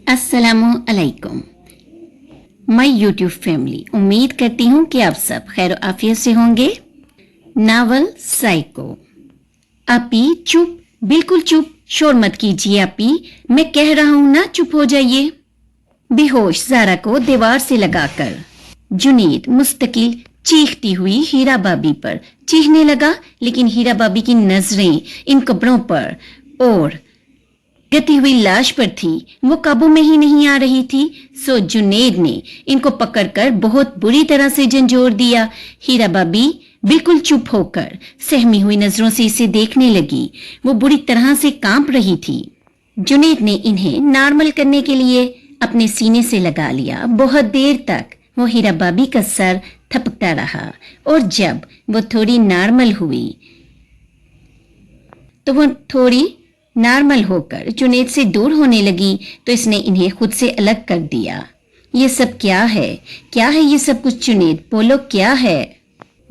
अस्सलामु अलैकुम my YouTube family. उम्मीद करती हूँ कि आप सब खैर आफियत से होंगे। Novel psycho. आपी चुप, बिल्कुल चुप, शोर मत कीजिए आपी, मैं कह रहा हूँ ना, चुप हो जाइए। बेहोश ज़ारा को दीवार से लगाकर जुनैद मुस्तकिल चीखती हुई हीरा बाबी पर चीखने लगा, लेकिन हीरा बाबी की नजरें इन कब्रों पर और गती हुई लाश पर थी। वो काबू में ही नहीं आ रही थी। सो जुनैद ने इनको पकड़कर बहुत बुरी तरह से झंझोर दिया। हीरा बाबी बिल्कुल चुप होकर सहमी हुई नजरों से इसे देखने लगी। वो बुरी तरह से कांप रही थी। जुनैद ने इन्हें नॉर्मल करने के लिए अपने सीने से लगा लिया। बहुत देर तक वो हीरा बाबी का सर थपकता रहा और जब वो थोड़ी नॉर्मल हुई तो वो थोड़ी नॉर्मल होकर जुनैद से दूर होने लगी तो इसने इन्हें खुद से अलग कर दिया। ये सब क्या है? क्या है ये सब कुछ? जुनैद बोलो, क्या है?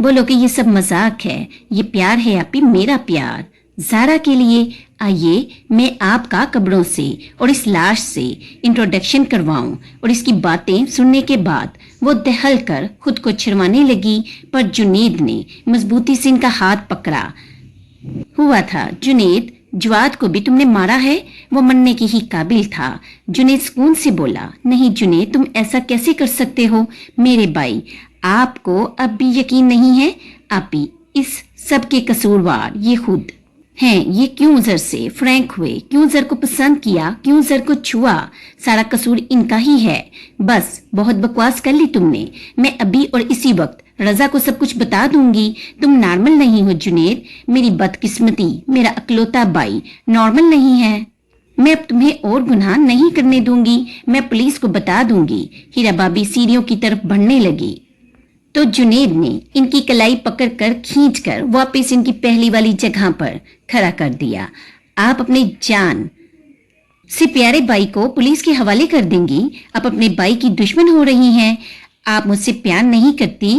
बोलो कि ये सब मजाक है, ये प्यार है आपी, मेरा प्यार ज़ारा के लिए। आइए मैं आपका कब्रों से और इस लाश से इंट्रोडक्शन करवाऊं। और इसकी बातें सुनने के बाद वो दहल कर खुद को छिड़वाने लगी, पर जुनैद ने मजबूती से इनका हाथ पकड़ा हुआ था। जुनैद, जवाद को भी तुमने मारा है? वो मरने के ही काबिल था। जुनैद सुकून से बोला, नहीं जुनैद, तुम ऐसा कैसे कर सकते हो मेरे भाई? आपको अब भी यकीन नहीं है? आप ही इस सब के कसूरवार ये खुद हैं। ये क्यों जर से फ्रैंक हुए, क्यों जर को पसंद किया, क्यों जर को छुआ? सारा कसूर इनका ही है। बस बहुत बकवास कर ली तुमने। मैं अभी और इसी वक्त रजा को सब कुछ बता दूंगी। तुम नॉर्मल नहीं हो जुनैद, मेरी बदकिस्मती, मेरा अकलौता भाई नॉर्मल नहीं है। मैं अब तुम्हें और गुनाह नहीं करने दूंगी, मैं पुलिस को बता दूंगी। हीरा बाबी सीढ़ियों की तरफ बढ़ने लगी तो जुनैद ने इनकी कलाई पकड़कर खींचकर वापस इनकी पहली वाली जगह पर खड़ा कर दिया। आप अपने जान से प्यारे भाई को पुलिस के हवाले कर देंगी? आप अपने भाई की दुश्मन हो रही हैं। आप मुझसे प्यार नहीं करती?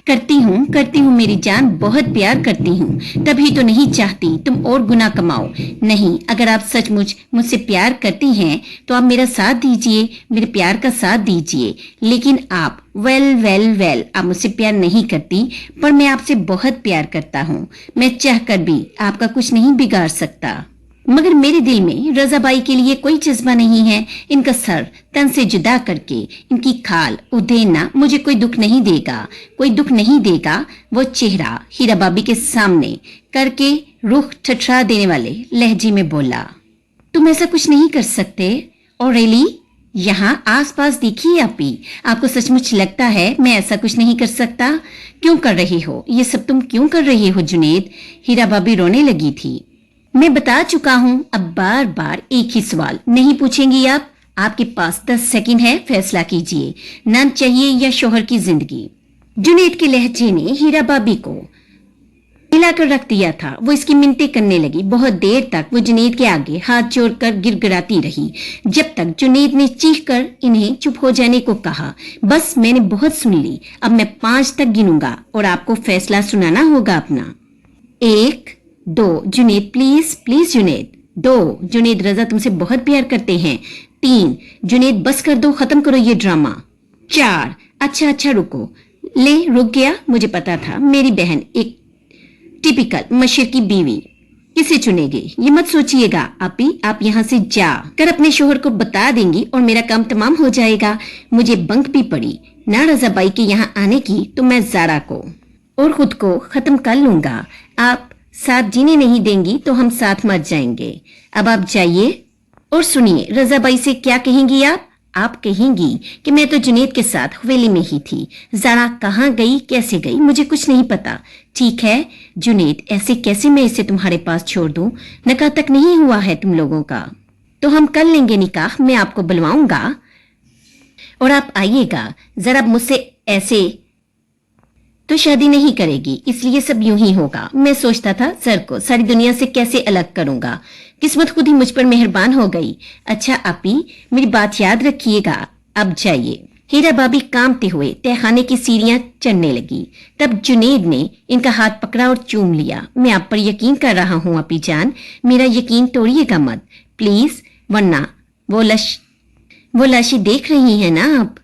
करती हूँ मेरी जान, बहुत प्यार करती हूँ, तभी तो नहीं चाहती तुम और गुनाह कमाओ। नहीं, अगर आप सचमुच मुझसे प्यार करती हैं तो आप मेरा साथ दीजिए, मेरे प्यार का साथ दीजिए। लेकिन आप वेल आप मुझसे प्यार नहीं करती, पर मैं आपसे बहुत प्यार करता हूँ। मैं चाहकर भी आपका कुछ नहीं बिगाड़ सकता, मगर मेरे दिल में रजाबाई के लिए कोई जज्बा नहीं है। इनका सर तन से जुदा करके इनकी खाल उधेड़ना मुझे कोई दुख नहीं देगा, कोई दुख नहीं देगा। वो चेहरा हीरा बाबी के सामने करके रुख ठठरा देने वाले लहजे में बोला, तुम ऐसा कुछ नहीं कर सकते। और रेली, यहाँ आसपास देखिए आपी, आपको सचमुच लगता है मैं ऐसा कुछ नहीं कर सकता? क्यों कर रही हो ये सब? तुम क्यों कर रही हो जुनैद? हीरा बाबी रोने लगी थी। मैं बता चुका हूँ, अब बार बार एक ही सवाल नहीं पूछेंगी आप? आपके पास 10 सेकंड है, फैसला कीजिए, नाम चाहिए या शोहर की जिंदगी? जुनैद के लहजे ने हीरा बाबी को हिलाकर रख दिया था। वो इसकी मिन्नतें करने लगी। बहुत देर तक वो जुनैद के आगे हाथ जोड़कर गिड़गिड़ाती रही, जब तक जुनैद ने चीख कर इन्हें चुप हो जाने को कहा। बस मैंने बहुत सुन ली, अब मैं 5 तक गिनूंगा और आपको फैसला सुनाना होगा अपना। 1, 2, जुनैद प्लीज जुनैद। 2, जुनैद रजा तुमसे बहुत प्यार करते हैं। 3, जुनैद बस कर दो, खत्म करो ये ड्रामा। 4, अच्छा रुको। ले, रुक गया, मुझे पता था। मेरी बहन एक टिपिकल मशीर की बीवी, किसे चुनेगी ये मत सोचिएगा। आप यहाँ से जा कर अपने शोहर को बता देंगी और मेरा काम तमाम हो जाएगा। मुझे बंक भी पड़ी ना रजाबाई के यहाँ आने की, तो मैं ज़ारा को और खुद को खत्म कर लूंगा। आप साथ जीने नहीं देंगी तो हम साथ मर जाएंगे। अब आप जाइए और सुनिए, रजाबाई से क्या कहेंगी आप कहेंगी कि मैं तो जुनैद के साथ हवेली में ही थी। ज़ारा कहाँ गई, कैसे गई, मुझे कुछ नहीं पता। ठीक है जुनैद, ऐसे कैसे मैं इसे तुम्हारे पास छोड़ दूं? निकाह तक नहीं हुआ है तुम लोगों का, तो हम कर लेंगे निकाह। मैं आपको बुलवाऊंगा और आप आइएगा। जरा मुझसे ऐसे तो शादी नहीं करेगी, इसलिए सब यूं ही होगा। मैं सोचता था सर को सारी दुनिया से कैसे अलग करूंगा, किस्मत खुद ही मुझ पर मेहरबान हो गई। अच्छा आपी, मेरी बात याद रखिएगा। अब जाइए। हीरा बाबी कांपते हुए तहखाने की सीढ़ियां चढ़ने लगी। तब जुनैद ने इनका हाथ पकड़ा और चूम लिया। मैं आप पर यकीन कर रहा हूँ आपी जान, मेरा यकीन तोड़िएगा मत प्लीज, वरना वो वो लाशें देख रही हैं ना आप?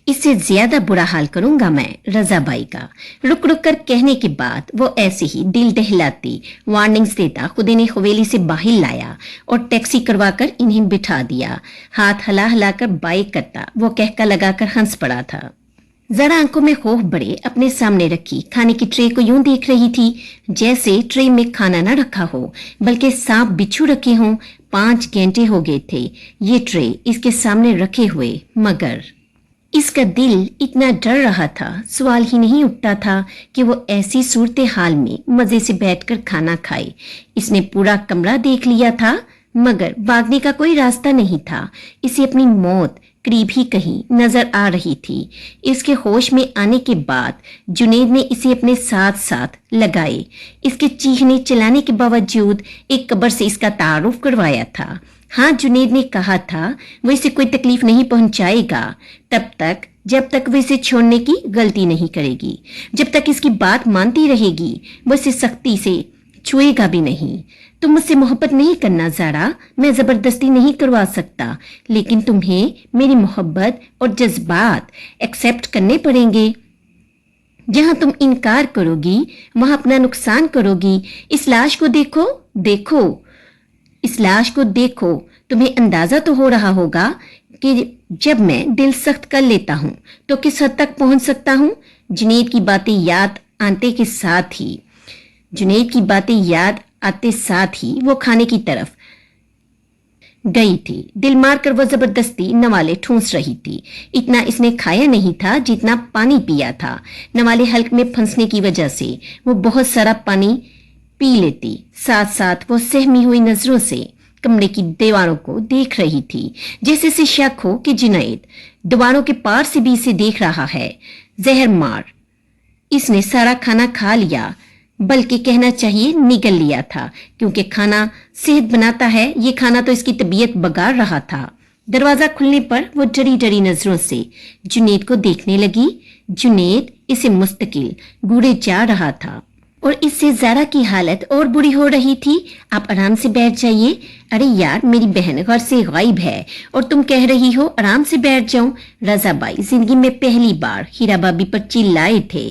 इससे ज्यादा बुरा हाल करूंगा मैं रजा बाई का। रुक रुक कर कहने के बाद वो ऐसे ही दिल दहलाती वार्निंग्स देता खुद इन्हें हवेली से बाहर लाया और टैक्सी करवाकर इन्हें बिठा दिया। हाथ हला हलाकर बाई करता वो कहका लगाकर हंस पड़ा था। जरा आंखों में खौफ बड़े अपने सामने रखी खाने की ट्रे को यूं देख रही थी जैसे ट्रे में खाना न रखा हो बल्कि सांप बिच्छू रखे हों। 5 घंटे हो गए थे ये ट्रे इसके सामने रखे हुए, मगर इसका दिल इतना डर रहा था, सवाल ही नहीं उठता था कि वो ऐसी सूरत हाल में मजे से बैठकर खाना खाए। इसने पूरा कमरा देख लिया था मगर भागने का कोई रास्ता नहीं था। इसे अपनी मौत करीब ही कहीं नजर आ रही थी। इसके होश में आने के बाद जुनेद ने इसे अपने साथ साथ लगाए। इसके चीखने चिल्लाने के बावजूद एक कब्र से इसका तारुफ करवाया था। हाँ, जुनेद ने कहा था वो इसे कोई तकलीफ नहीं पहुंचाएगा तब तक जब तक वो इसे छोड़ने की गलती नहीं करेगी, जब तक इसकी बात मानती रहेगी वो इसे सख्ती से छुएगा भी नहीं। तुम मुझसे मोहब्बत नहीं करना ज़ारा, मैं जबरदस्ती नहीं करवा सकता, लेकिन तुम्हें मेरी मोहब्बत और जज्बात एक्सेप्ट करने पड़ेंगे। जहां तुम इनकार करोगी वहां अपना नुकसान करोगी। इस लाश को देखो, देखो इस लाश को देखो। तुम्हें अंदाजा तो हो रहा होगा कि जब मैं दिल सख्त कर लेता हूं तो किस हद तक पहुंच सकता हूं। जुनेद की बातें याद आते साथ ही वो खाने की तरफ गई थी। दिल मारकर वो जबरदस्ती नवाले ठूंस रही थी। इतना इसने खाया नहीं था जितना पानी पिया था। नवाले हल्क में फंसने की वजह से वो बहुत सारा पानी पी लेती। साथ साथ वो सहमी हुई नजरों से कमरे की दीवारों को देख रही थी, जैसे से शक हो कि जुनैद दीवारों के पार से भी इसे देख रहा है। जहर मार इसने सारा खाना खा लिया, बल्कि कहना चाहिए निगल लिया था, क्योंकि खाना सेहत बनाता है। ये खाना तो इसकी तबीयत बिगाड़ रहा था। दरवाजा खुलने पर वो डरी डरी नजरों से जुनैद को देखने लगी। जुनैद इसे मुस्तकिल घूरे जा रहा था और इससे ज़ारा की हालत और बुरी हो रही थी। आप आराम से बैठ जाइए। अरे यार, मेरी बहन घर से गायब है और तुम कह रही हो आराम से बैठ जाऊं। रजा बाई जिंदगी में पहली बार हीरा भाभी पर चिल्लाए थे,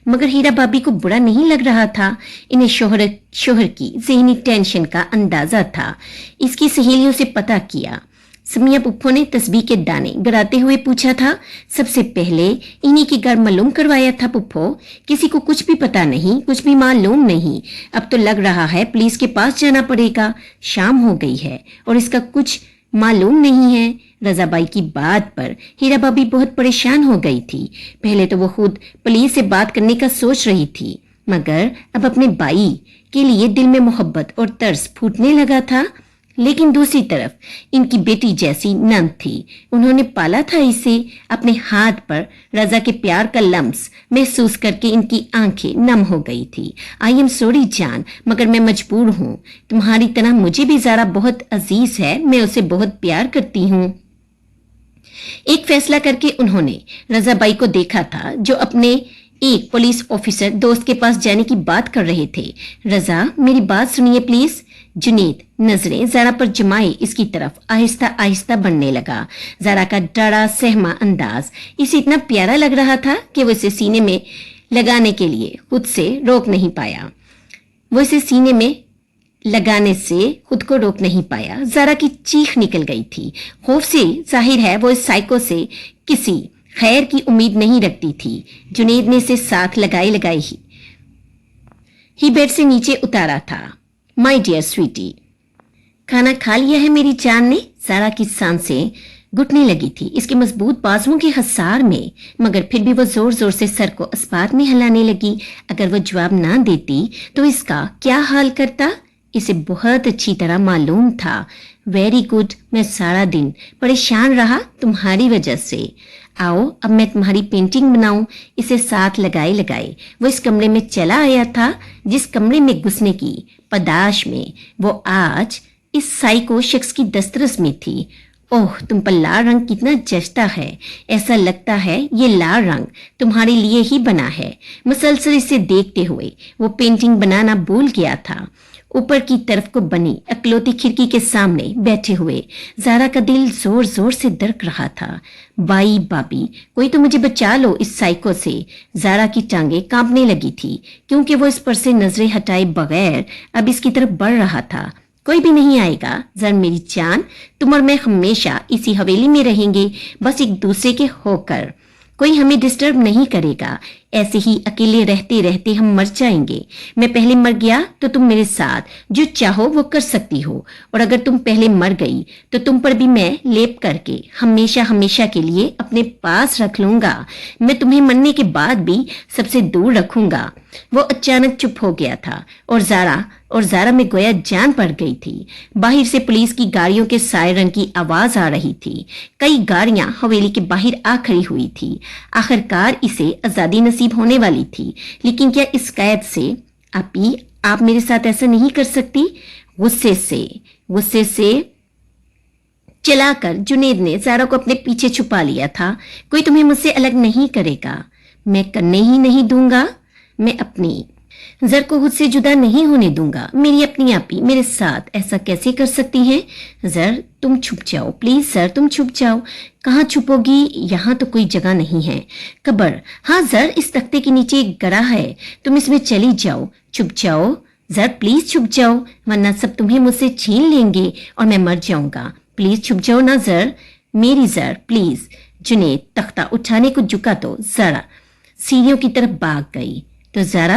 मगर हीरा भाभी को बुरा नहीं लग रहा था। इन्हें शोहर की ज़हनी टेंशन का अंदाजा था। इसकी सहेलियों से पता किया। समिया पुप्पो ने तस्बीह के दाने गिराते हुए पूछा था। सबसे पहले इन्हीं के घर मालूम करवाया था पुप्पो। किसी को कुछ भी पता नहीं, कुछ भी मालूम नहीं। अब तो लग रहा है पुलिस के पास जाना पड़ेगा। शाम हो गई है और इसका कुछ मालूम नहीं है। रजाबाई की बात पर हीरा भाभी बहुत परेशान हो गई थी। पहले तो वो खुद पुलिस से बात करने का सोच रही थी, मगर अब अपने भाई के लिए दिल में मोहब्बत और तरस फूटने लगा था। लेकिन दूसरी तरफ इनकी बेटी जैसी नंद थी। उन्होंने पाला था इसे। अपने हाथ पर रजा के प्यार का लम्स महसूस करके इनकी आंखें नम हो गई थी। आई एम सॉरी जान, मगर मैं मजबूर हूँ। तुम्हारी तरह मुझे भी ज़ारा बहुत अजीज है, मैं उसे बहुत प्यार करती हूँ। एक फैसला करके उन्होंने रजाबाई को देखा था, जो अपने एक पुलिस ऑफिसर दोस्त के पास जाने की बात कर रहे थे। रजा, मेरी बात सुनिए प्लीज। जुनैद नजरें ज़ारा पर जमाए इसकी तरफ आहिस्ता आहिस्ता बढ़ने लगा। ज़ारा का डरा सहमा अंदाज इसे इतना प्यारा लग रहा था कि वो इसे सीने में लगाने के लिए खुद से रोक नहीं पाया। खुद को रोक नहीं पाया। ज़ारा की चीख निकल गई थी। खौफ से जाहिर है वो इस साइको से किसी खैर की उम्मीद नहीं रखती थी। जुनैद ने इसे साथ लगाए ही बेड से नीचे उतारा था। माय डियर स्वीटी, खाना खा लिया है मेरी जान ने? ज़ारा की सांसें घुटने लगी थी इसके मजबूत बाजुओं के हसार में, मगर फिर भी वो जोर जोर से सर को अस्पात में हिलाने लगी। अगर वो जवाब ना देती तो इसका क्या हाल करता, इसे बहुत अच्छी तरह मालूम था। वेरी गुड, मैं सारा दिन परेशान रहा तुम्हारी वजह से। आओ अब मैं तुम्हारी पेंटिंग बनाऊं। इसे साथ लगाए वो इस कमरे में चला आया था, जिस कमरे में घुसने की पदाश में वो आज इस साइको शख्स की दस्तरस में थी। ओह, तुम पर लाल रंग कितना जचता है। ऐसा लगता है ये लाल रंग तुम्हारे लिए ही बना है। मुसलसल इसे देखते हुए वो पेंटिंग बनाना भूल गया था। ऊपर की तरफ को बनी अकलौती खिड़की के सामने बैठे हुए जारा का दिल जोर जोर से धड़क रहा था। बाई बाबी, कोई तो मुझे बचा लो इस साइको से। जारा की टांगें कांपने लगी थी क्योंकि वो इस पर से नजरें हटाए बगैर अब इसकी तरफ बढ़ रहा था। कोई भी नहीं आएगा जर मेरी जान, तुम और मैं हमेशा इसी हवेली में रहेंगे, बस एक दूसरे के होकर। कोई हमें डिस्टर्ब नहीं करेगा, ऐसे ही अकेले रहते रहते हम मर जाएंगे। मैं पहले मर गया तो तुम मेरे साथ जो चाहो वो कर सकती हो, और अगर तुम पहले मर गई तो तुम पर भी मैं लेप करके हमेशा हमेशा के लिए अपने पास रख लूंगा। मैं तुम्हें मरने के बाद भी सबसे दूर रखूंगा। वो अचानक चुप हो गया था और जारा में गोया जान पड़ गई थी। बाहर से पुलिस की गाड़ियों के सायरन की आवाज आ रही थी। कई गाड़ियां हवेली के बाहर आ खड़ी हुई थी। आखिरकार इसे आजादी नसीब होने वाली थी, लेकिन क्या इस कैद से आपी आप मेरे साथ ऐसा नहीं कर सकती? गुस्से से चलाकर जुनेद ने जारा को अपने पीछे छुपा लिया था। कोई तुम्हें मुझसे अलग नहीं करेगा, मैं करने ही नहीं दूंगा। मैं अपनी जर को खुद से जुदा नहीं होने दूंगा। मेरी अपनी आपी मेरे साथ ऐसा कैसे कर सकती हैं? जर तुम छुप जाओ, प्लीज सर तुम छुप जाओ। कहाँ छुपोगी? यहाँ तो कोई जगह नहीं है। कब्र? हाँ जर, इस तख्ते के नीचे एक गड़ा है, तुम इसमें चली जाओ। छुप जाओ जर, प्लीज छुप जाओ, वरना सब तुम्हें मुझसे छीन लेंगे और मैं मर जाऊंगा। प्लीज छुप जाओ ना जर, मेरी जर प्लीज। जुनेद तख्ता उठाने को झुका तो जरा सीढ़ियों की तरफ भाग गई। जरा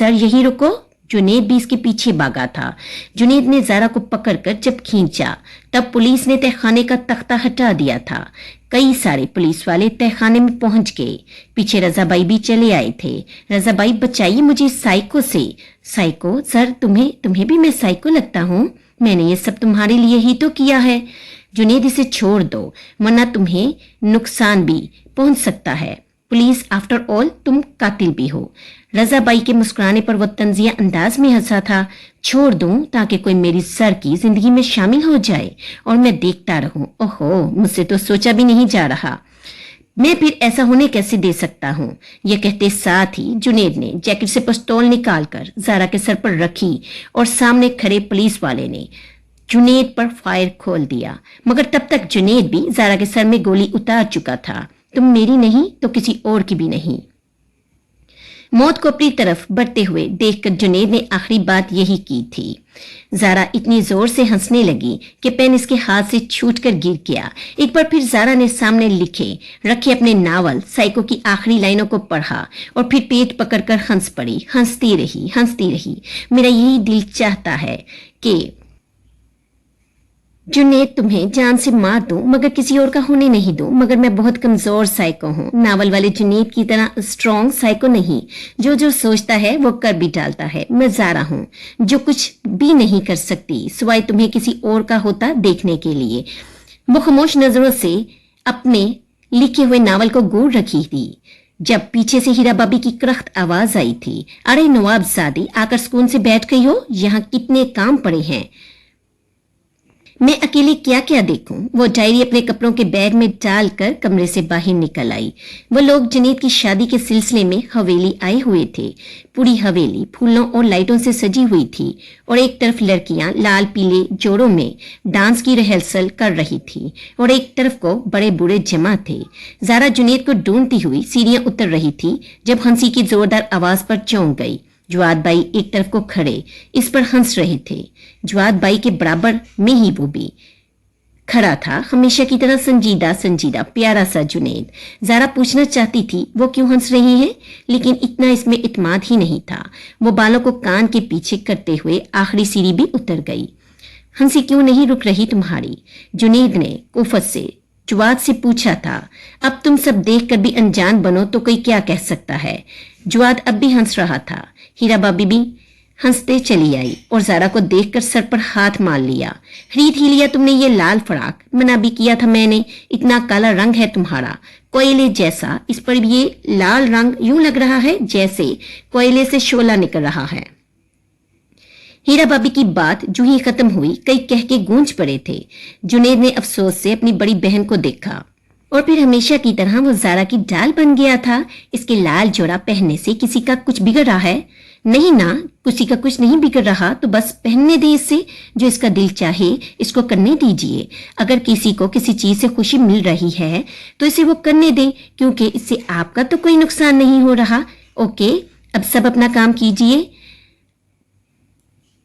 यही रुको। जुनेद भी इसके पीछे भागा था। जुनेद ने जारा को पकड़कर जब खींचा तब पुलिस ने तहखाने का तख्ता हटा दिया था। कई सारे पुलिस वाले तहखाने में पहुंच गए। पीछे रजाबाई भी चले आए थे। रजाबाई, बचाइए मुझे साइको से। साइको? सर तुम्हें भी मैं साइको लगता हूँ? मैंने ये सब तुम्हारे लिए ही तो किया है। जुनेद, इसे छोड़ दो वरना तुम्हें नुकसान भी पहुंच सकता है। पुलिस, आफ्टर ऑल तुम कातिल भी हो। रजाबाई के मुस्कुराने पर वो तंजिया अंदाज में हंसा था। छोड़ दूं ताकि कोई मेरी सर की जिंदगी में शामिल हो जाए और मैं देखता रहूं। ओहो, मुझसे तो सोचा भी नहीं जा रहा। मैं फिर ऐसा होने कैसे दे सकता हूं? यह कहते साथ ही जुनेद ने जैकेट से पिस्तौल निकालकर जारा के सर पर रखी और सामने खड़े पुलिस वाले ने जुनेद पर फायर खोल दिया। मगर तब तक जुनेद भी जारा के सर में गोली उतार चुका था। तुम मेरी नहीं तो किसी और की भी नहीं। मौत को अपनी तरफ बढ़ते हुए देखकर जुनेद ने आखिरी बात यही की थी। जारा इतनी जोर से हंसने लगी कि पेन इसके हाथ से छूटकर गिर गया। एक बार फिर जारा ने सामने रखे अपने नावल साइको की आखिरी लाइनों को पढ़ा और फिर पेट पकड़कर हंस पड़ी। हंसती रही। मेरा यही दिल चाहता है कि जुनेद तुम्हें जान से मार दूं मगर किसी और का होने नहीं दूं। मगर मैं बहुत कमजोर साइको हूं, नावल वाले जुनेद की तरह स्ट्रॉन्ग साइको नहीं। जो सोचता है वो कर भी डालता है। मैं जारा हूं जो कुछ भी नहीं कर सकती सिवाय तुम्हें किसी और का होता देखने के लिए। वो खामोश नजरों से अपने लिखे हुए नावल को गूढ़ रखी थी जब पीछे से हीरा बाबी की करख्त आवाज आई थी। अरे नवाबजादी, आकर सुकून से बैठ गई हो? यहाँ कितने काम पड़े हैं, मैं अकेले क्या क्या देखूं? वो डायरी अपने कपड़ों के बैग में डालकर कमरे से बाहर निकल आई। वो लोग जुनेद की शादी के सिलसिले में हवेली आए हुए थे। पूरी हवेली फूलों और लाइटों से सजी हुई थी और एक तरफ लड़कियां लाल पीले जोड़ों में डांस की रिहर्सल कर रही थी और एक तरफ को बड़े बूढ़े जमा थे। जारा जुनेद को ढूंढती हुई सीढ़ियां उतर रही थी जब हंसी की जोरदार आवाज पर चौंक गई। जवाद भाई एक तरफ को खड़े इस पर हंस रहे थे। जवाद भाई के बराबर में ही वो भी खड़ा था, हमेशा की तरह संजीदा प्यारा सा जुनेद। जारा पूछना चाहती थी वो क्यों हंस रही है, लेकिन इतना इसमें इत्मीनान ही नहीं था। वो बालों को कान के पीछे करते हुए आखिरी सीढ़ी भी उतर गई। हंसी क्यों नहीं रुक रही तुम्हारी? जुनेद ने कुफत से जवाद से पूछा था। अब तुम सब देख कर भी अनजान बनो तो कोई क्या कह सकता है। जवाद अब भी हंस रहा था। हीरा बाबी भी हंसते चली आई और जारा को देखकर सर पर हाथ मार लिया। खरीद ही लिया तुमने ये लाल फराक, मना भी किया था मैंने, इतना काला रंग है तुम्हारा कोयले जैसा। इस पर भी ये लाल रंग यूं लग रहा है जैसे कोयले से शोला निकल रहा है। हीरा बाबी की बात जो ही खत्म हुई कई कह के गूंज पड़े थे। जुनेद ने अफसोस से अपनी बड़ी बहन को देखा और फिर हमेशा की तरह वो जारा की डाल बन गया था। इसके लाल जोड़ा पहनने से किसी का कुछ बिगड़ रहा है? नहीं ना, किसी का कुछ नहीं बिगड़ रहा तो बस पहनने दे इसे, जो इसका दिल चाहे इसको करने दीजिए। अगर किसी को किसी चीज से खुशी मिल रही है तो इसे वो करने दे, क्योंकि इससे आपका तो कोई नुकसान नहीं हो रहा। ओके, अब सब अपना काम कीजिए,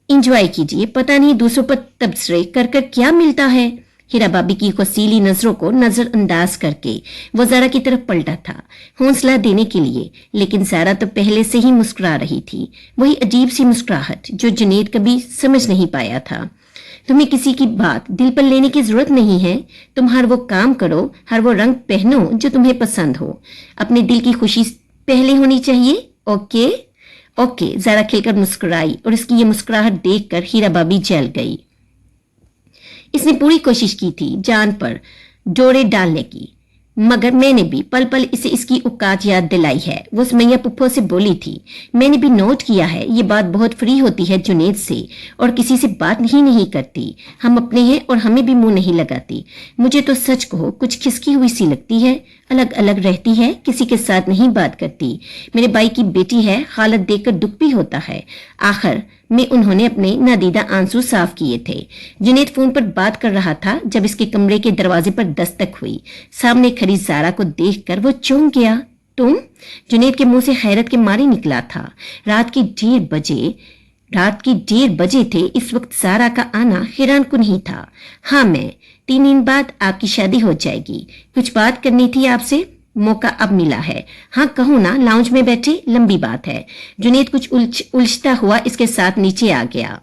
इंजॉय कीजिए। पता नहीं दूसरों पर तबसरे कर कर क्या मिलता है। हीरा भाभी की खुसीली नजरों को नजरअंदाज करके वो ज़ारा की तरफ पलटा था, हौसला देने के लिए, लेकिन ज़ारा तो पहले से ही मुस्कुरा रही थी, वही अजीब सी मुस्कुराहट जो जुनैद कभी समझ नहीं पाया था। तुम्हें किसी की बात दिल पर लेने की जरूरत नहीं है। तुम हर वो काम करो, हर वो रंग पहनो जो तुम्हें पसंद हो। अपने दिल की खुशी पहले होनी चाहिए। ओके ओके, ज़ारा खिलकर मुस्कुराई और इसकी ये मुस्कुराहट देखकर हीरा भाभी जल गई। इसने पूरी कोशिश की थी जान पर डोरे डालने की, मगर मैंने भी पल पल इसे इसकी औकात याद दिलाई है। वो सुमैया पुप्पो से बोली थी, मैंने भी नोट किया है ये बात बहुत फ्री होती है जुनैद से, और किसी से बात नहीं करती। हम अपने हैं और हमें भी मुंह नहीं लगाती। मुझे तो सच कहो कुछ खिसकी हुई सी लगती है, अलग अलग रहती है, किसी के साथ नहीं बात करती। मेरे भाई की बेटी है, हालत देखकर दुख भी होता है। आखिर में उन्होंने अपने नादीदा आंसू साफ किए थे। जुनैद फोन पर बात कर रहा था जब इसके कमरे के दरवाजे पर दस्तक हुई। सामने खड़ी ज़ारा को देखकर वो चौंक गया। तुम? जुनैद के मुंह से हैरत के मारे निकला था। रात के 1:30 बजे थे इस वक्त ज़ारा का आना हैरान कुन ही था। हाँ, मैं 3 दिन बाद आपकी शादी हो जाएगी, कुछ बात करनी थी आपसे। मौका अब मिला है। हाँ कहो ना, लाउंज में बैठे, लंबी बात है। जुनैद कुछ उलझता हुआ इसके साथ नीचे आ गया।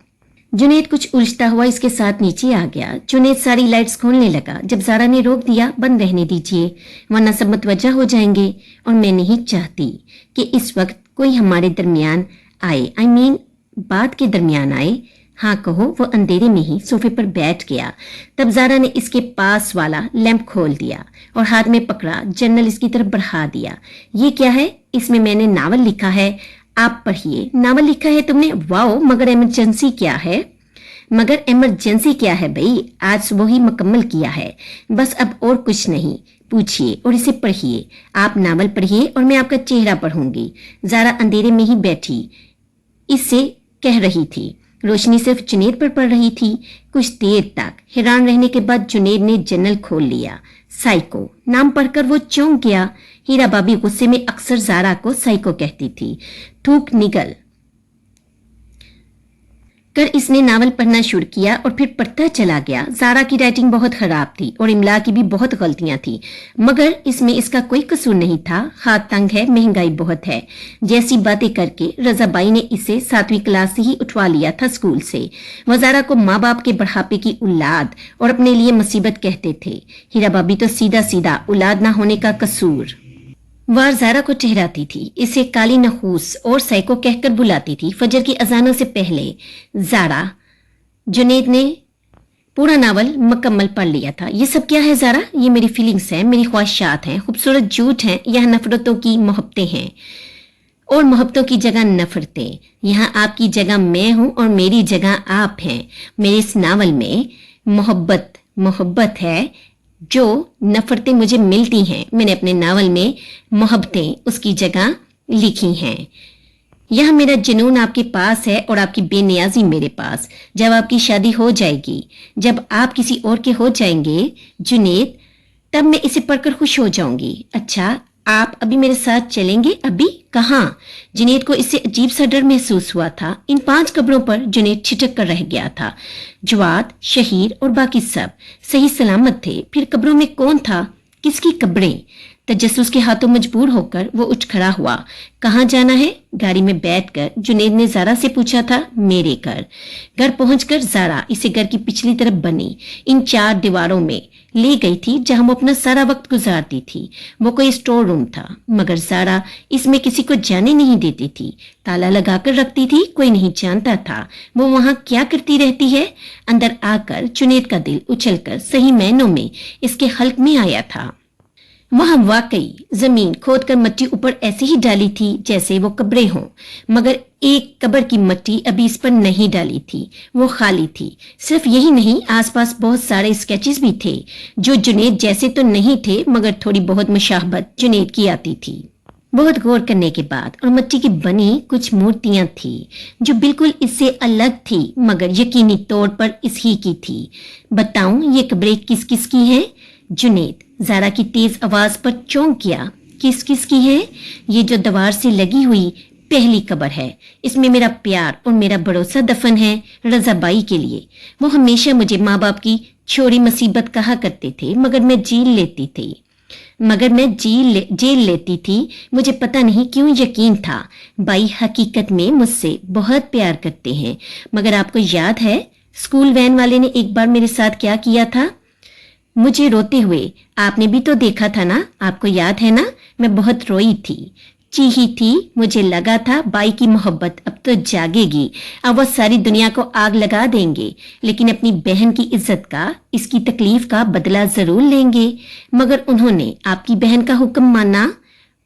जुनैद सारी लाइट्स खोलने लगा जब ज़ारा ने रोक दिया, बंद रहने दीजिए वरना सब मुतवज्जा हो जाएंगे, और मैं नहीं चाहती कि इस वक्त कोई हमारे दरमियान आए, बात के दरमियान आए। हाँ कहो। वो अंधेरे में ही सोफे पर बैठ गया। तब ज़ारा ने इसके पास वाला लैंप खोल दिया और हाथ में पकड़ा जर्नल इसकी तरफ बढ़ा दिया। ये क्या है? इसमें मैंने नावल लिखा है, आप पढ़िए। नावल लिखा है तुमने? वाओ, मगर इमरजेंसी क्या है भाई? आज सुबह ही मुकम्मल किया है, बस अब और कुछ नहीं। पूछिए और इसे पढ़िए। आप नावल पढ़िए और मैं आपका चेहरा पढ़ूंगी। ज़ारा अंधेरे में ही बैठी इससे कह रही थी, रोशनी सिर्फ जुनैद पर पड़ रही थी। कुछ देर तक हैरान रहने के बाद जुनैद ने जर्नल खोल लिया। साइको नाम पढ़कर वो चौंक गया। हीरा भाभी गुस्से में अक्सर ज़ारा को साइको कहती थी। थूक निगल कर इसने नावल पढ़ना शुरू किया और फिर पढ़ता चला गया। ज़ारा की राइटिंग बहुत खराब थी और इमला की भी बहुत गलतियां थी, मगर इसमें इसका कोई कसूर नहीं था। हाथ तंग है, महंगाई बहुत है जैसी बातें करके रजाबाई ने इसे 7वीं क्लास से ही उठवा लिया था स्कूल से। वह ज़ारा को माँ बाप के बढ़ापे की औलाद और अपने लिए मुसीबत कहते थे। हीरा भाभी तो सीधा सीधा औलाद ना होने का कसूर वार ज़ारा को ठहराती थी। इसे काली नखूस और साइको कहकर बुलाती थी। फजर की अजानों से पहले जुनैद ने पूरा नावल मुकम्मल पढ़ लिया था। ये सब क्या है ज़ारा? ये मेरी फीलिंग्स हैं, मेरी ख्वाहिशात हैं, खूबसूरत झूठ हैं, यह नफरतों की मोहब्बतें हैं और मोहब्बतों की जगह नफरतें। यहाँ आपकी जगह मैं हूँ और मेरी जगह आप हैं। मेरे इस नावल में मोहब्बत है, जो नफरतें मुझे मिलती हैं मैंने अपने नावल में मोहब्बतें उसकी जगह लिखी हैं। यह मेरा जुनून आपके पास है और आपकी बेनियाजी मेरे पास। जब आपकी शादी हो जाएगी, जब आप किसी और के हो जाएंगे जुनैद, तब मैं इसे पढ़कर खुश हो जाऊंगी। अच्छा, आप अभी मेरे साथ चलेंगे? अभी कहाँ? जुनैद को इससे अजीब सा डर महसूस हुआ था। इन 5 कब्रों पर जुनैद छिटक कर रह गया था। जवाद, शहीर और बाकी सब सही सलामत थे। फिर कब्रों में कौन था? किसकी कब्रें? तजस्सुस के हाथों मजबूर होकर वो उठ खड़ा हुआ। कहाँ जाना है? गाड़ी में बैठकर जुनैद ने ज़ारा से पूछा था। मेरे घर पहुंचकर ज़ारा इसे घर की पिछली तरफ बनी इन 4 दीवारों में ले गई थी जहां वो अपना सारा वक्त गुजारती थी। वो कोई स्टोर रूम था, मगर ज़ारा इसमें किसी को जाने नहीं देती थी। ताला लगाकर रखती थी, कोई नहीं जानता था वो वहां क्या करती रहती है। अंदर आकर जुनैद का दिल उछलकर सही मायनों में इसके हल्क में आया था। वहां वाकई जमीन खोदकर मिट्टी ऊपर ऐसे ही डाली थी जैसे वो कब्रें हों, मगर एक कब्र की मिट्टी अभी इस पर नहीं डाली थी, वो खाली थी। सिर्फ यही नहीं, आसपास बहुत सारे स्केचेस भी थे जो जुनैद जैसे तो नहीं थे, मगर थोड़ी बहुत मुशाहबत जुनैद की आती थी। बहुत गौर करने के बाद और मिट्टी की बनी कुछ मूर्तियां थी जो बिल्कुल इससे अलग थी, मगर यकीनी तौर पर इसी की थी। बताऊं ये कब्रें किस किस की हैं? जुनैद ज़ारा की तेज आवाज पर चौंक गया। किस किस की है? ये जो दीवार से लगी हुई पहली कब्र है, इसमें मेरा प्यार और मेरा भरोसा दफन है रजाबाई के लिए। वो हमेशा मुझे माँ बाप की छोरी मुसीबत कहा करते थे, मगर मैं जेल लेती थी। मुझे पता नहीं क्यों यकीन था बाई हकीकत में मुझसे बहुत प्यार करते हैं। मगर आपको याद है स्कूल वैन वाले ने एक बार मेरे साथ क्या किया था? मुझे रोते हुए आपने भी तो देखा था ना, आपको याद है ना? मैं बहुत रोई थी, चीही थी। मुझे लगा था बाई की मोहब्बत अब तो जागेगी, अब वो सारी दुनिया को आग लगा देंगे, लेकिन अपनी बहन की इज्जत का, इसकी तकलीफ का बदला जरूर लेंगे। मगर उन्होंने आपकी बहन का हुक्म माना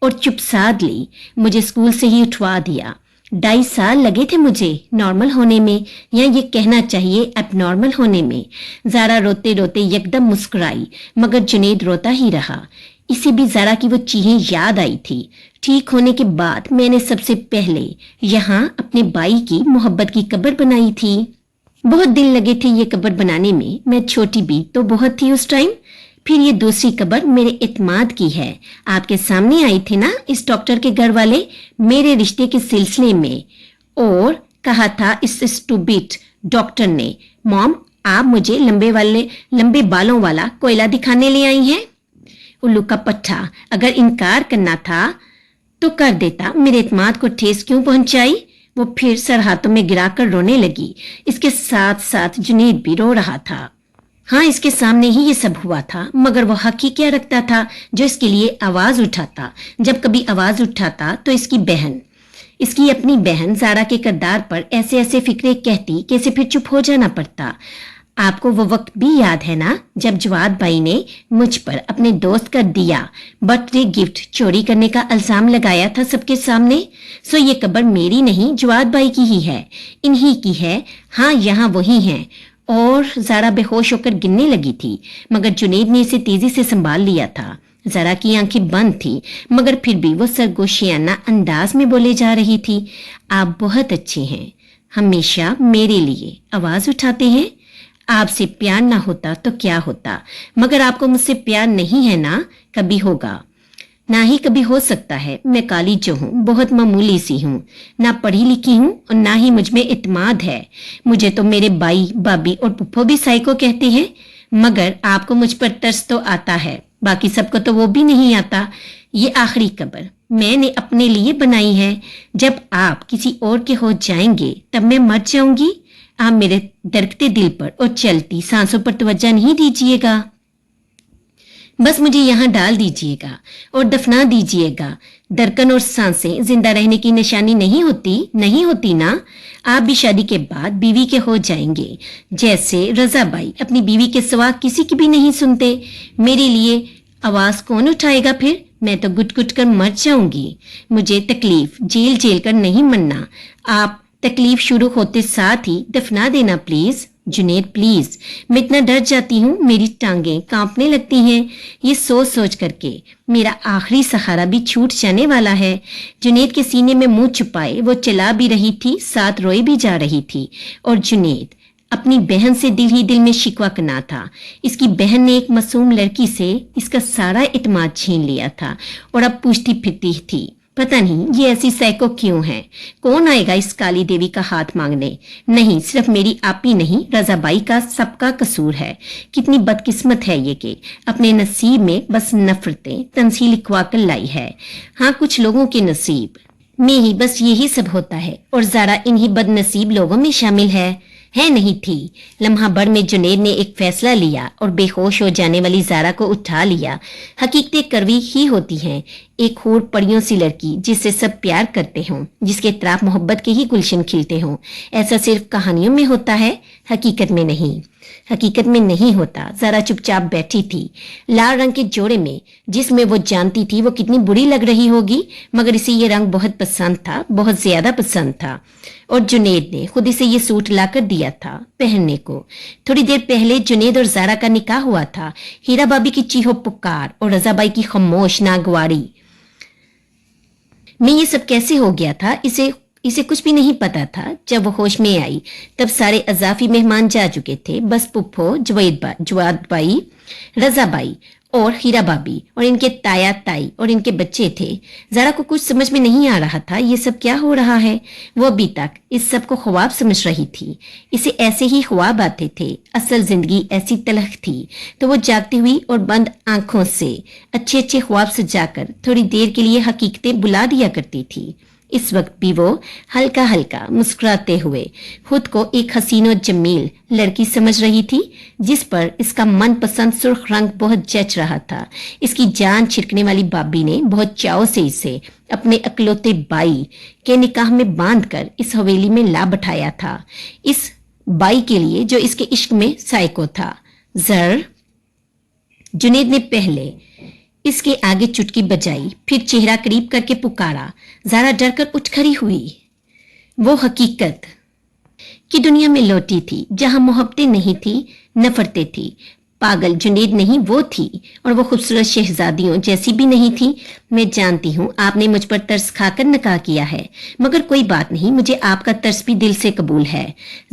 और चुप साध ली। मुझे स्कूल से ही उठवा दिया। 2.5 साल लगे थे मुझे नॉर्मल होने में, या ये कहना चाहिए अब नॉर्मल होने में। ज़ारा रोते रोते एकदम मुस्कुराई, मगर जुनैद रोता ही रहा। इसे भी ज़ारा की वो चीज़ें याद आई थी। ठीक होने के बाद मैंने सबसे पहले यहाँ अपने बाई की मोहब्बत की कब्र बनाई थी। बहुत दिन लगे थे ये कब्र बनाने में। मैं छोटी भी तो बहुत थी उस टाइम। फिर ये दूसरी कब्र मेरे इत्माद की है। आपके सामने आई थी ना इस डॉक्टर के घर वाले मेरे रिश्ते के सिलसिले में, और कहा था इस स्टूपिड डॉक्टर ने, मॉम आप मुझे लंबे बालों वाला कोयला दिखाने ले आई हैं। उल्लू का पट्टा, अगर इनकार करना था तो कर देता, मेरे इत्माद को ठेस क्यों पहुंचाई? वो फिर सर हाथों में गिराकर रोने लगी। इसके साथ साथ जुनैद भी रो रहा था। हाँ, इसके सामने ही ये सब हुआ था, मगर वो हक ही क्या रखता था जो इसके लिए आवाज उठाता? जब कभी आवाज उठाता तो इसकी अपनी बहन ज़ारा के किरदार पर ऐसे ऐसे फिक्रे कहती कि इसे फिर चुप हो जाना पड़ता। आपको वो वक्त भी याद है ना जब जवाद भाई ने मुझ पर अपने दोस्त का दिया बर्थडे गिफ्ट चोरी करने का इल्जाम लगाया था सबके सामने? सो ये कब्र मेरी नहीं, जवाद भाई की ही है, इन्हीं की है। हाँ, यहाँ वही हैं। और ज़ारा बेहोश होकर गिरने लगी थी, मगर जुनैद ने इसे तेजी से संभाल लिया था। ज़ारा की आंखें बंद थी, मगर फिर भी वो सरगोशियाना अंदाज में बोले जा रही थी। आप बहुत अच्छे हैं, हमेशा मेरे लिए आवाज उठाते हैं। आपसे प्यार ना होता तो क्या होता, मगर आपको मुझसे प्यार नहीं है ना, कभी होगा ना ही कभी हो सकता है। मैं काली जो हूँ बहुत मामूली सी हूँ, ना पढ़ी लिखी हूँ और ना ही मुझ में इत्माद है। मुझे तो मेरे बाई, बाबी और पुप्पो भी साइको कहते हैं, मगर आपको मुझ पर तरस तो आता है, बाकी सबको तो वो भी नहीं आता। ये आखिरी कब्र मैंने अपने लिए बनाई है। जब आप किसी और के हो जाएंगे तब मैं मर जाऊंगी। आप मेरे धड़कते दिल पर और चलती सांसों पर तवज्जो नहीं दीजिएगा। बस मुझे यहाँ डाल दीजिएगा और दफना दीजिएगा। धड़कन और सांसें जिंदा रहने की निशानी नहीं होती ना। आप भी शादी के बाद बीवी के हो जाएंगे, जैसे रजाबाई अपनी बीवी के सिवा किसी की भी नहीं सुनते। मेरे लिए आवाज कौन उठाएगा फिर? मैं तो गुट कर मर जाऊंगी। मुझे तकलीफ जेल कर नहीं मरना। आप तकलीफ शुरू होते साथ ही दफना देना प्लीज। जुनैद प्लीज, मैं इतना डर जाती हूँ, मेरी टांगें कांपने लगती हैं। ये सोच करके मेरा आखिरी सहारा भी छूट जाने वाला है। जुनैद के सीने में मुंह छुपाए वो चला भी रही थी, साथ रोए भी जा रही थी। और जुनैद अपनी बहन से दिल ही दिल में शिकवा करना था। इसकी बहन ने एक मासूम लड़की से इसका सारा इत्मीनान छीन लिया था और अब पूछती फिरती थी, पता नहीं ये ऐसी साइको क्यों है? कौन आएगा इस काली देवी का हाथ मांगने? नहीं, सिर्फ मेरी आप ही नहीं, रजाबाई का सबका कसूर है। कितनी बदकिस्मत है ये कि अपने नसीब में बस नफरतें तंसी लिखवा कर लाई है। हाँ, कुछ लोगों के नसीब में ही बस यही सब होता है, और ज़ारा इन्हीं बदनसीब लोगों में शामिल है नहीं थी। लम्हा भर में जुनैद ने एक फैसला लिया और बेहोश हो जाने वाली ज़ारा को उठा लिया। हकीकतें कड़वी ही होती हैं। एक हूर परियों सी लड़की जिससे सब प्यार करते हों, जिसके तरफ मोहब्बत के ही गुलशन खिलते हों, ऐसा सिर्फ कहानियों में होता है, हकीकत में नहीं होता। ज़ारा चुपचाप बैठी थी लाल रंग के जोड़े में, जिसमें वो जानती थी वो कितनी बुरी लग रही होगी, मगर इसे ये रंग बहुत पसंद था, बहुत ज्यादा पसंद था। और जुनैद ने खुद इसे ये सूट लाकर दिया था पहनने को। थोड़ी देर पहले जुनैद और ज़ारा का निकाह हुआ था। हीरा बाबी की चीहो पुकार और रजाबाई की खामोश नागवारी میں یہ سب کیسے ہو گیا تھا اسے کچھ بھی نہیں پتا تھا۔ جب وہ ہوش میں آئی تب سارے اضافی مہمان جا چکے تھے، بس پھپھو، جواد بائی، رضا بائی اور ہیرا بابی اور ان کے تایا تائی اور ان کے بچے تھے۔ زارا کو کچھ سمجھ میں نہیں آ رہا تھا، یہ سب کیا ہو رہا ہے؟ وہ ابھی تک اس سب کو خواب سمجھ رہی تھی، اسے ایسے ہی خواب آتے تھے، اصل زندگی ایسی تلخ تھی۔ تو وہ جاگتی ہوئی اور بند آنکھوں سے اچھے اچھے خواب سجا کر تھوڑی دیر کے لیے حقیقتیں بلا دیا کرتی تھی۔ اس وقت بھی وہ ہلکا ہلکا مسکراتے ہوئے خود کو ایک حسین و جمیل لڑکی سمجھ رہی تھی، جس پر اس کا من پسند سرخ رنگ بہت جچ رہا تھا۔ اس کی جان چھڑکنے والی بابی نے بہت چاؤ سے اسے اپنے اکلوتے بائی کے نکاح میں باندھ کر اس حویلی میں لا بٹھایا تھا، اس بائی کے لیے جو اس کے عشق میں سائیکو تھا۔ جنید نے پہلے اس کے آگے چٹکی بجائی، پھر چہرہ قریب کر کے پکارا۔ زارا ڈر کر اٹھ کھڑی ہوئی۔ وہ حقیقت کی دنیا میں لوٹی تھی جہاں محبتیں نہیں تھی، نفرتیں تھی۔ پاگل جنید نہیں وہ تھی، اور وہ خوبصورت شہزادیوں جیسی بھی نہیں تھی۔ میں جانتی ہوں آپ نے مجھ پر ترس کھا کر نکاح کیا ہے، مگر کوئی بات نہیں، مجھے آپ کا ترس بھی دل سے قبول ہے۔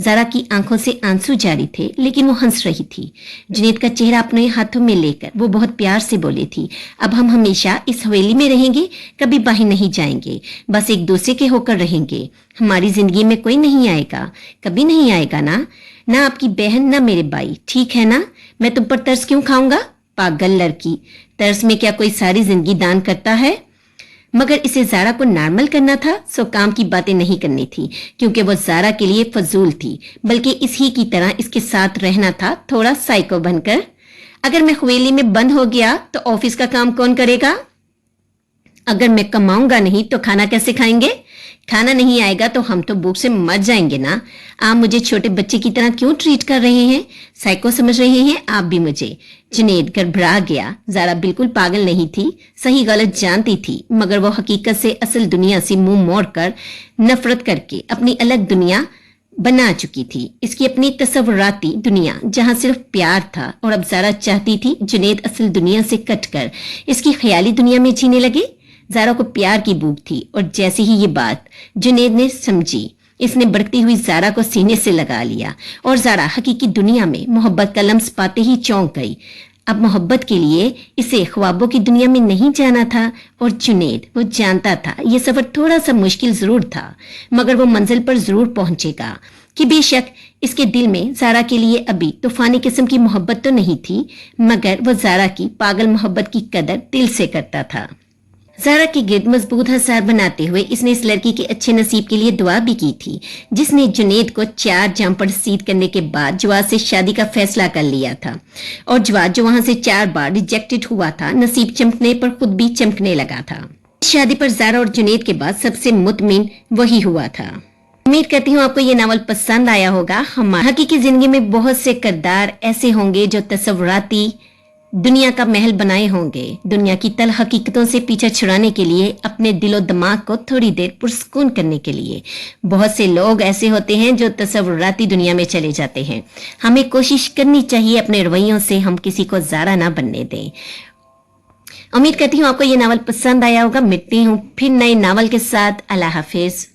زارا کی آنکھوں سے آنسو جاری تھے، لیکن وہ ہنس رہی تھی۔ جنید کا چہرہ اپنے ہاتھوں میں لے کر وہ بہت پیار سے بولی تھی، اب ہم ہمیشہ اس حویلی میں رہیں گے، کبھی باہر نہیں جائیں گے، بس ایک دوسرے کے ہو کر رہیں گے۔ ہماری زندگی میں کوئی نہیں آئے گا، کبھی نہیں آئے گا نا، نہ آپ کی بہن نہ میرے بھائی، ٹھیک ہے نا؟ میں تم پر ترس کیوں کھاؤں گا؟ پاگل لڑکی، ترس میں کیا کوئی ساری زندگی دان کرتا ہے؟ مگر اسے زارا کو نارمل کرنا تھا، سو کام کی باتیں نہیں کرنی تھی، کیونکہ وہ زارا کے لیے فضول تھی، بلکہ اس ہی کی طرح اس کے ساتھ رہنا تھا، تھوڑا سائیکو بن کر۔ اگر میں حویلی میں بند ہو گیا تو آفس کا کام کون کرے گا؟ اگر میں کماؤں گا نہیں تو کھانا کیسے کھائیں گے؟ کھانا نہیں آئے گا تو ہم تو بھوک سے مر جائیں گے نا۔ آپ مجھے چھوٹے بچے کی طرح کیوں ٹریٹ کر رہے ہیں؟ سائیکو سمجھ رہے ہیں آپ بھی مجھے؟ جنید گڑبڑا گیا۔ زارا بالکل پاگل نہیں تھی، صحیح غلط جانتی تھی، مگر وہ حقیقت سے، اصل دنیا سے منہ موڑ کر، نفرت کر کے اپنی الگ دنیا بنا چکی تھی، اس کی اپنی تصوراتی دنیا جہاں صرف پیار تھا۔ اور اب زارا چاہتی تھی جنید اصل دنیا سے کٹ کر اس کی خیالی دنیا میں جینے لگے۔ زارا کو پیار کی بھوک تھی، اور جیسے ہی یہ بات جنید نے سمجھی، اس نے بڑکتی ہوئی زارا کو سینے سے لگا لیا، اور زارا حقیقی دنیا میں محبت کا لمس پاتے ہی چونک گئی۔ اب محبت کے لیے اسے خوابوں کی دنیا میں نہیں جانا تھا، اور جنید وہ جانتا تھا یہ سفر تھوڑا سا مشکل ضرور تھا، مگر وہ منزل پر ضرور پہنچے گا، کہ بے شک اس کے دل میں زارا کے لیے ابھی طوفانی قسم کی محبت تو نہیں تھی، مگر وہ زارا کی پاگل محبت کی قدر دل سے کرتا تھا۔ زارا کے گرد مضبوط حصار بناتے ہوئے اس نے اس لڑکی کے اچھے نصیب کے لیے دعا بھی کی تھی، جس نے جنید کو 4 جام پر رسید کرنے کے بعد جواد سے شادی کا فیصلہ کر لیا تھا، اور جواد جو وہاں سے 4 بار ریجیکٹڈ ہوا تھا، نصیب چمکنے پر خود بھی چمکنے لگا تھا۔ اس شادی پر زارا اور جنید کے بعد سب سے مطمئن وہی ہوا تھا۔ امید کرتی ہوں آپ کو یہ ناول پسند آیا ہوگا۔ ہماری حقیقی زندگی میں بہت سے کردار ایسے ہوں گے جو تصوراتی دنیا کا محل بنائے ہوں گے، دنیا کی تل حقیقتوں سے پیچھا چھڑانے کے لیے، اپنے دل و دماغ کو تھوڑی دیر پرسکون کرنے کے لیے۔ بہت سے لوگ ایسے ہوتے ہیں جو تصوراتی دنیا میں چلے جاتے ہیں۔ ہمیں کوشش کرنی چاہیے اپنے رویوں سے ہم کسی کو زارا نہ بننے دیں۔ امید کرتی ہوں آپ کو یہ ناول پسند آیا ہوگا۔ ملتی ہوں پھر نئے ناول کے ساتھ۔ اللہ حافظ۔